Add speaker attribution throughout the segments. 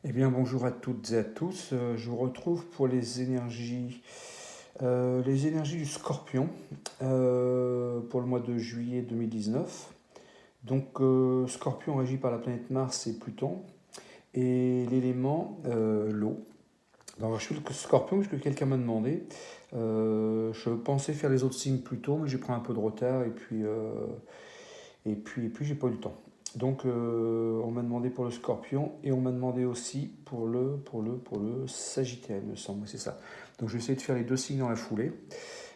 Speaker 1: Eh bien, bonjour à toutes et à tous. Je vous retrouve pour les énergies du Scorpion pour le mois de juillet 2019. Donc, Scorpion régi par la planète Mars et Pluton et l'élément l'eau. Alors, je suis le Scorpion parce que quelqu'un m'a demandé. Je pensais faire les autres signes plus tôt, mais j'ai pris un peu de retard et puis j'ai pas eu le temps. Donc on m'a demandé pour le Scorpion et on m'a demandé aussi pour le Sagittaire, il me semble, c'est ça. Donc je vais essayer de faire les deux signes dans la foulée.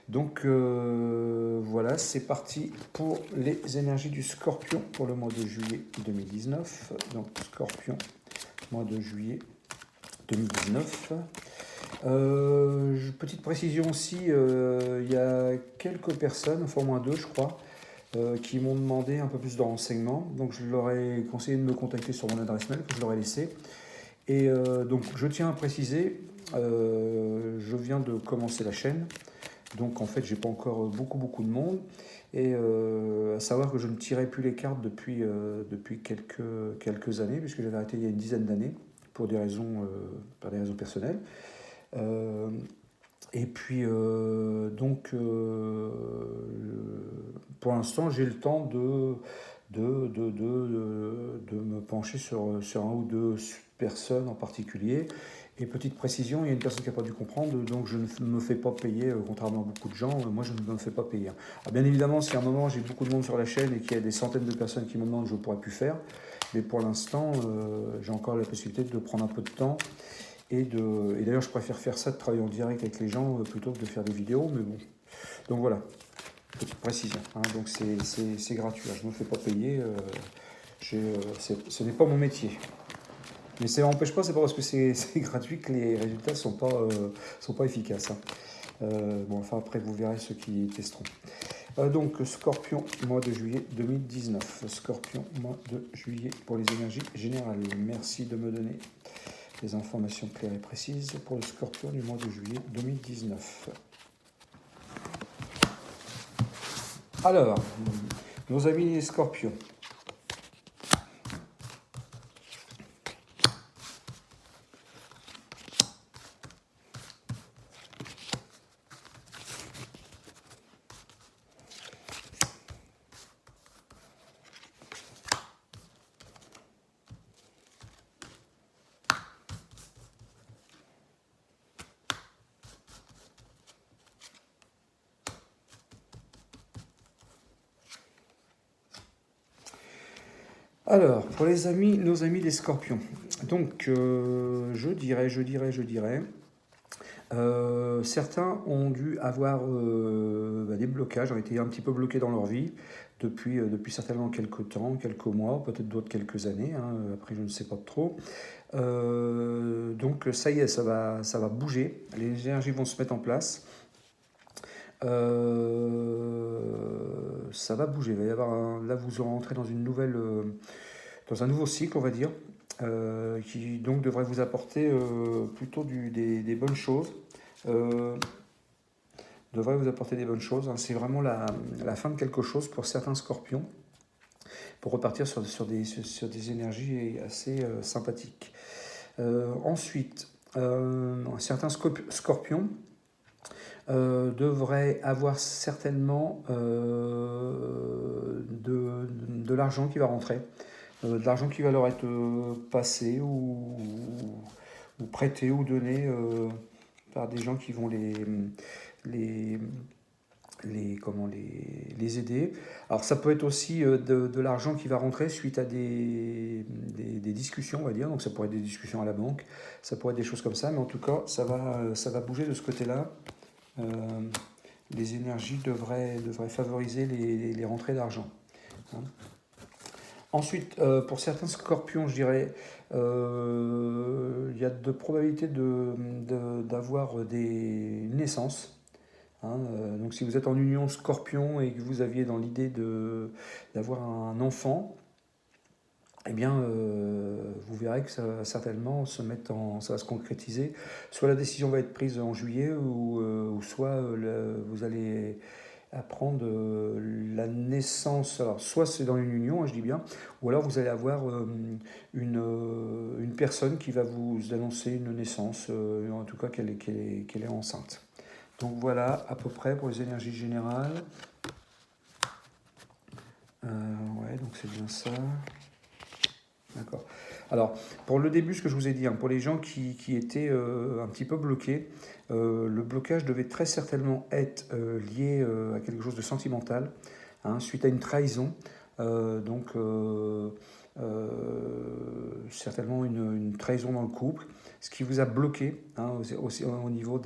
Speaker 1: Donc voilà, c'est parti pour les énergies du Scorpion pour le mois de juillet 2019. Donc Scorpion, mois de juillet 2019. Petite précision aussi, il y a quelques personnes, enfin au moins deux je crois, qui m'ont demandé un peu plus de renseignements. Donc je leur ai conseillé de me contacter sur mon adresse mail que je leur ai laissée. Et donc je tiens à préciser, je viens de commencer la chaîne. Donc en fait j'ai pas encore beaucoup de monde. Et à savoir que je ne tirais plus les cartes depuis quelques années, puisque j'avais arrêté il y a une dizaine d'années pour par des raisons personnelles. Euh, et puis, pour l'instant, j'ai le temps de me pencher sur un ou deux personnes en particulier. Et petite précision, il y a une personne qui n'a pas dû comprendre, donc je ne me fais pas payer, contrairement à beaucoup de gens, moi je ne me fais pas payer. Alors bien évidemment, si à un moment j'ai beaucoup de monde sur la chaîne et qu'il y a des centaines de personnes qui me demandent, je ne pourrais plus faire. Mais pour l'instant, j'ai encore la possibilité de prendre un peu de temps et d'ailleurs, je préfère faire ça, de travailler en direct avec les gens plutôt que de faire des vidéos. Mais bon. Donc voilà, petite précision. Hein. Donc c'est gratuit. Hein. Je ne me fais pas payer. Ce n'est pas mon métier. Mais ça n'empêche pas, c'est pas parce que c'est gratuit que les résultats ne sont pas efficaces. Hein. Bon, enfin, après, vous verrez ceux qui testeront. Donc, Scorpion, mois de juillet 2019. Scorpion, mois de juillet pour les énergies générales. Merci de me donner des informations claires et précises pour le Scorpion du mois de juillet 2019. Alors, nos amis les Scorpions. Alors, pour nos amis les Scorpions. Donc, je dirais. Certains ont dû avoir des blocages, ont été un petit peu bloqués dans leur vie depuis certainement quelques temps, quelques mois, peut-être d'autres quelques années, hein, après je ne sais pas trop. Donc ça y est, ça va bouger, les énergies vont se mettre en place. Ça va bouger, il va y avoir là vous rentrez dans un nouveau cycle, on va dire, qui donc devrait vous apporter plutôt des bonnes choses. Euh, devrait vous apporter des bonnes choses. Hein. C'est vraiment la fin de quelque chose pour certains scorpions, pour repartir sur des énergies assez sympathiques. Ensuite, certains scorpions devraient avoir certainement de l'argent qui va rentrer, de l'argent qui va leur être passé ou prêté ou donné par des gens qui vont les, les aider. Alors ça peut être aussi de l'argent qui va rentrer suite à des discussions, on va dire. Donc ça pourrait être des discussions à la banque, ça pourrait être des choses comme ça, mais en tout cas ça va bouger de ce côté-là. Euh, les énergies devraient favoriser les rentrées d'argent. Hein. Ensuite, pour certains scorpions, je dirais, il y a de probabilités d'avoir des naissances. Hein. Donc si vous êtes en union scorpion et que vous aviez dans l'idée d'avoir un enfant, eh bien, vous verrez que ça va certainement ça va se concrétiser. Soit la décision va être prise en juillet, ou soit vous allez apprendre la naissance. Alors, soit c'est dans une union, hein, je dis bien, ou alors vous allez avoir une une personne qui va vous annoncer une naissance, en tout cas qu'elle est enceinte. Donc voilà à peu près pour les énergies générales. Ouais, donc c'est bien ça. D'accord. Alors, pour le début, ce que je vous ai dit, hein, pour les gens qui étaient un petit peu bloqués, le blocage devait très certainement être lié à quelque chose de sentimental, hein, suite à une trahison. Donc, certainement une trahison dans le couple, ce qui vous a bloqué, hein, aussi au niveau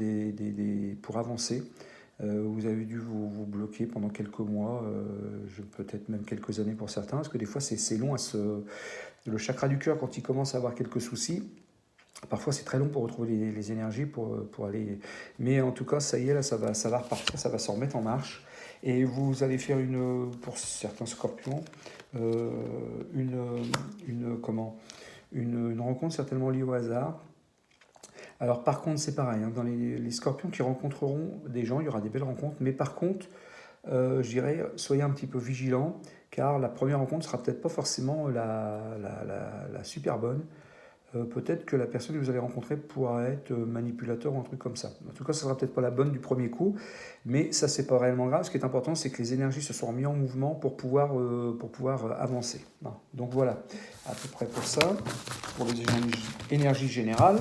Speaker 1: pour avancer. Vous avez dû vous bloquer pendant quelques mois, peut-être même quelques années pour certains, parce que des fois c'est long le chakra du cœur, quand il commence à avoir quelques soucis, parfois c'est très long pour retrouver les énergies pour aller. Mais en tout cas, ça y est, là, ça va repartir, ça va se remettre en marche. Et vous allez faire pour certains scorpions, une rencontre certainement liée au hasard. Alors par contre, c'est pareil, hein, dans les scorpions qui rencontreront des gens, il y aura des belles rencontres, mais par contre, je dirais, soyez un petit peu vigilants, car la première rencontre ne sera peut-être pas forcément la super bonne. Peut-être que la personne que vous allez rencontrer pourra être manipulateur ou un truc comme ça. En tout cas, ça ne sera peut-être pas la bonne du premier coup, mais ça, c'est pas réellement grave. Ce qui est important, c'est que les énergies se sont mises en mouvement pour pouvoir avancer. Donc voilà, à peu près pour ça, pour les énergies générales.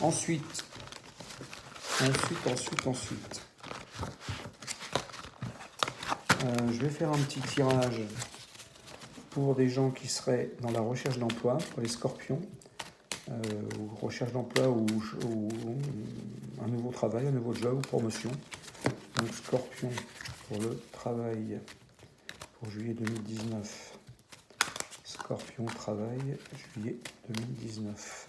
Speaker 1: Ensuite. Je vais faire un petit tirage pour des gens qui seraient dans la recherche d'emploi, pour les scorpions, ou recherche d'emploi ou un nouveau travail, un nouveau job ou promotion. Donc scorpion pour le travail pour juillet 2019. Scorpion travail, juillet 2019.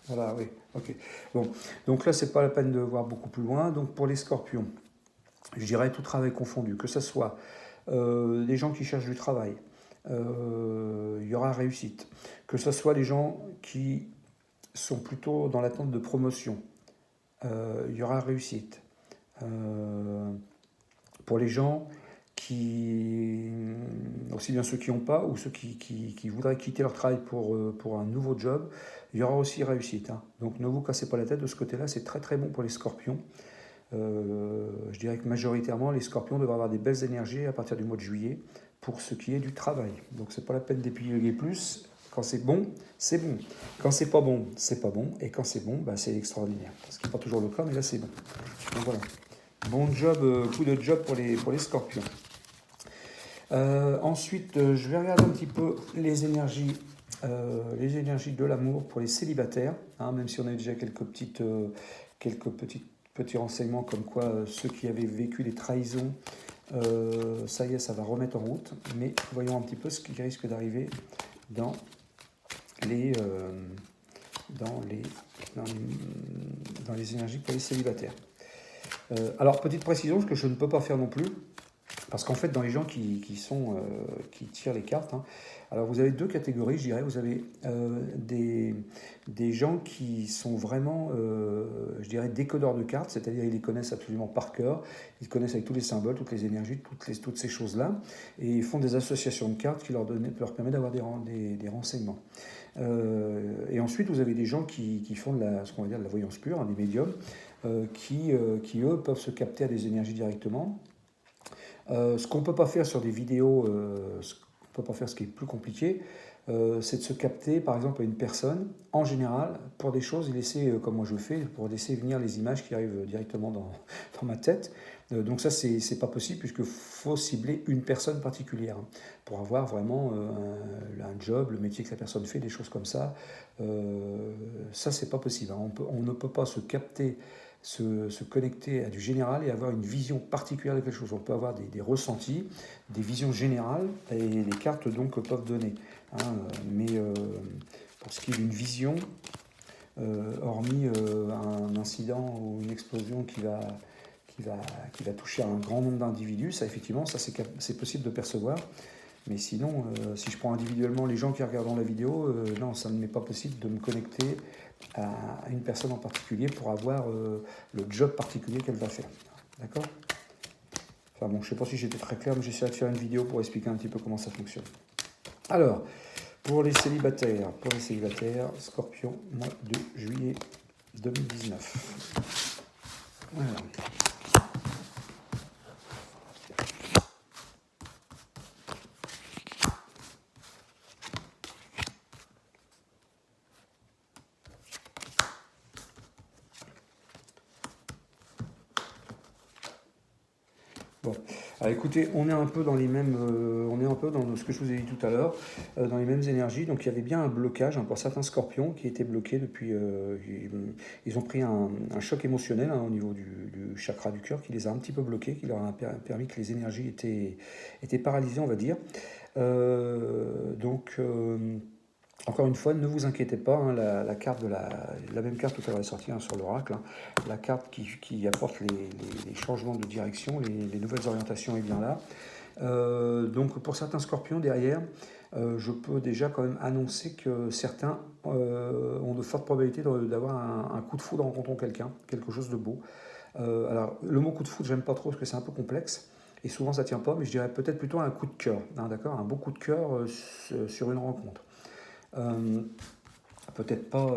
Speaker 1: Voilà, oui, ok. Bon, donc là, c'est pas la peine de voir beaucoup plus loin. Donc pour les scorpions, je dirais tout travail confondu, que ce soit les gens qui cherchent du travail, il y aura réussite. Que ce soit les gens qui sont plutôt dans l'attente de promotion, il y aura réussite. Pour les gens aussi bien ceux qui n'ont pas ou ceux qui voudraient quitter leur travail pour un nouveau job, il y aura aussi réussite. Hein. Donc ne vous cassez pas la tête de ce côté-là, c'est très très bon pour les scorpions. Je dirais que majoritairement, les scorpions devraient avoir des belles énergies à partir du mois de juillet pour ce qui est du travail. Donc c'est pas la peine d'épiloguer plus. Quand c'est bon, c'est bon. Quand c'est pas bon, c'est pas bon. Et quand c'est bon, bah, c'est extraordinaire. Ce qui n'est pas toujours le cas, mais là c'est bon. Donc voilà. Bon job, coup de job pour les scorpions. Ensuite, je vais regarder un petit peu les énergies de l'amour pour les célibataires, hein, même si on a déjà quelques petits renseignements comme quoi ceux qui avaient vécu des trahisons, ça y est, ça va remettre en route. Mais voyons un petit peu ce qui risque d'arriver dans les énergies pour les célibataires. Alors, petite précision, ce que je ne peux pas faire non plus, parce qu'en fait, dans les gens qui tirent les cartes, hein, alors vous avez deux catégories, je dirais. Vous avez des gens qui sont vraiment, je dirais, décodeurs de cartes, c'est-à-dire ils les connaissent absolument par cœur, ils connaissent avec tous les symboles, toutes les énergies, toutes ces choses-là, et ils font des associations de cartes qui leur permettent d'avoir des renseignements. Et ensuite, vous avez des gens qui font de ce qu'on va dire de la voyance pure, hein, des médiums, qui eux, peuvent se capter à des énergies directement. Ce qu'on ne peut pas faire sur des vidéos, ce qui est plus compliqué, c'est de se capter, par exemple, à une personne, en général, pour des choses, et laisser, comme moi je fais, pour laisser venir les images qui arrivent directement dans ma tête. Donc ça, c'est pas possible, puisqu'il faut cibler une personne particulière, hein, pour avoir vraiment un job, le métier que la personne fait, des choses comme ça. Ça, c'est pas possible. Hein. On ne peut pas se capter, se connecter à du général et avoir une vision particulière de quelque chose. On peut avoir des ressentis, des visions générales, et les cartes donc peuvent donner. Hein, mais pour ce qui est d'une vision, hormis un incident ou une explosion qui va toucher un grand nombre d'individus, ça effectivement, ça c'est possible de percevoir. Mais sinon, si je prends individuellement les gens qui regardent la vidéo, non, ça ne m'est pas possible de me connecter à une personne en particulier pour avoir le job particulier qu'elle va faire. D'accord? Enfin bon, je ne sais pas si j'étais très clair, mais j'essaierai de faire une vidéo pour expliquer un petit peu comment ça fonctionne. Alors, pour les célibataires, Scorpion, mois de juillet 2019. Voilà. Bon, alors écoutez, on est un peu dans les mêmes, on est un peu dans ce que je vous ai dit tout à l'heure, dans les mêmes énergies. Donc il y avait bien un blocage pour certains scorpions qui étaient bloqués depuis. Ils ont pris un choc émotionnel au niveau du chakra du cœur qui les a un petit peu bloqués, qui leur a permis que les énergies étaient paralysées, on va dire. Donc. Encore une fois, ne vous inquiétez pas, hein, la carte la même carte tout à l'heure est sortie sur l'oracle, hein, la carte qui apporte les changements de direction, les nouvelles orientations est bien là. Donc pour certains scorpions derrière, je peux déjà quand même annoncer que certains ont de fortes probabilités d'avoir un coup de foudre en rencontrant quelqu'un, quelque chose de beau. Alors le mot coup de foudre, j'aime pas trop parce que c'est un peu complexe. Et souvent ça tient pas, mais je dirais peut-être plutôt un coup de cœur, hein, d'accord, un beau coup de cœur sur une rencontre. Euh, peut-être pas,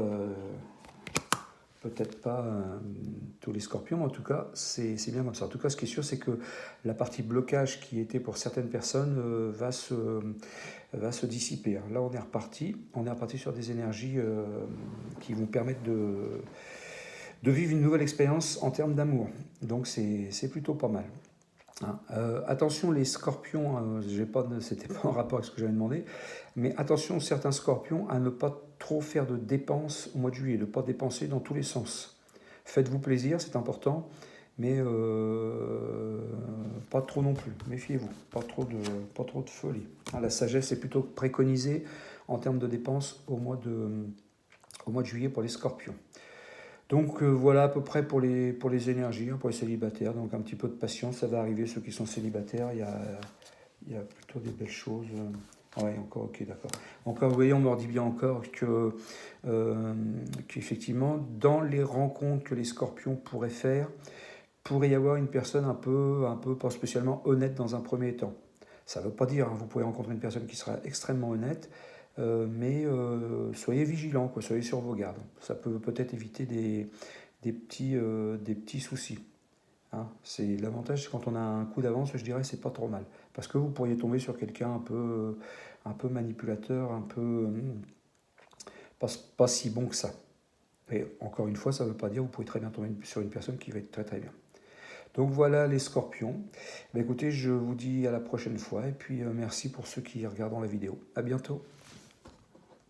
Speaker 1: tous les scorpions, en tout cas, c'est bien comme ça. En tout cas, ce qui est sûr, c'est que la partie blocage qui était pour certaines personnes va se dissiper. Alors là, on est reparti sur des énergies qui vont permettre de vivre une nouvelle expérience en termes d'amour. Donc, c'est plutôt pas mal. Hein. Attention les scorpions, c'était pas en rapport avec ce que j'avais demandé, mais attention certains scorpions à ne pas trop faire de dépenses au mois de juillet, de ne pas dépenser dans tous les sens. Faites-vous plaisir, c'est important, mais pas trop non plus, méfiez-vous, pas trop de folie. Hein, la sagesse est plutôt préconisée en termes de dépenses au mois de juillet pour les scorpions. Donc voilà à peu près pour les énergies, hein, pour les célibataires. Donc un petit peu de patience, ça va arriver. Ceux qui sont célibataires, il y a plutôt des belles choses. Ouais, encore, ok, d'accord. Encore, vous voyez, on me dit bien encore qu'effectivement, dans les rencontres que les scorpions pourraient faire, pourrait y avoir une personne un peu pas spécialement honnête dans un premier temps. Ça ne veut pas dire, hein, vous pouvez rencontrer une personne qui sera extrêmement honnête, mais soyez vigilants, quoi, soyez sur vos gardes. Ça peut peut-être éviter des petits soucis. Hein. C'est l'avantage, quand on a un coup d'avance, je dirais, c'est pas trop mal. Parce que vous pourriez tomber sur quelqu'un un peu manipulateur, un peu pas si bon que ça. Mais encore une fois, ça ne veut pas dire, vous pouvez très bien tomber sur une personne qui va être très très bien. Donc voilà les scorpions. Écoutez, je vous dis à la prochaine fois et puis merci pour ceux qui regardent la vidéo. À bientôt.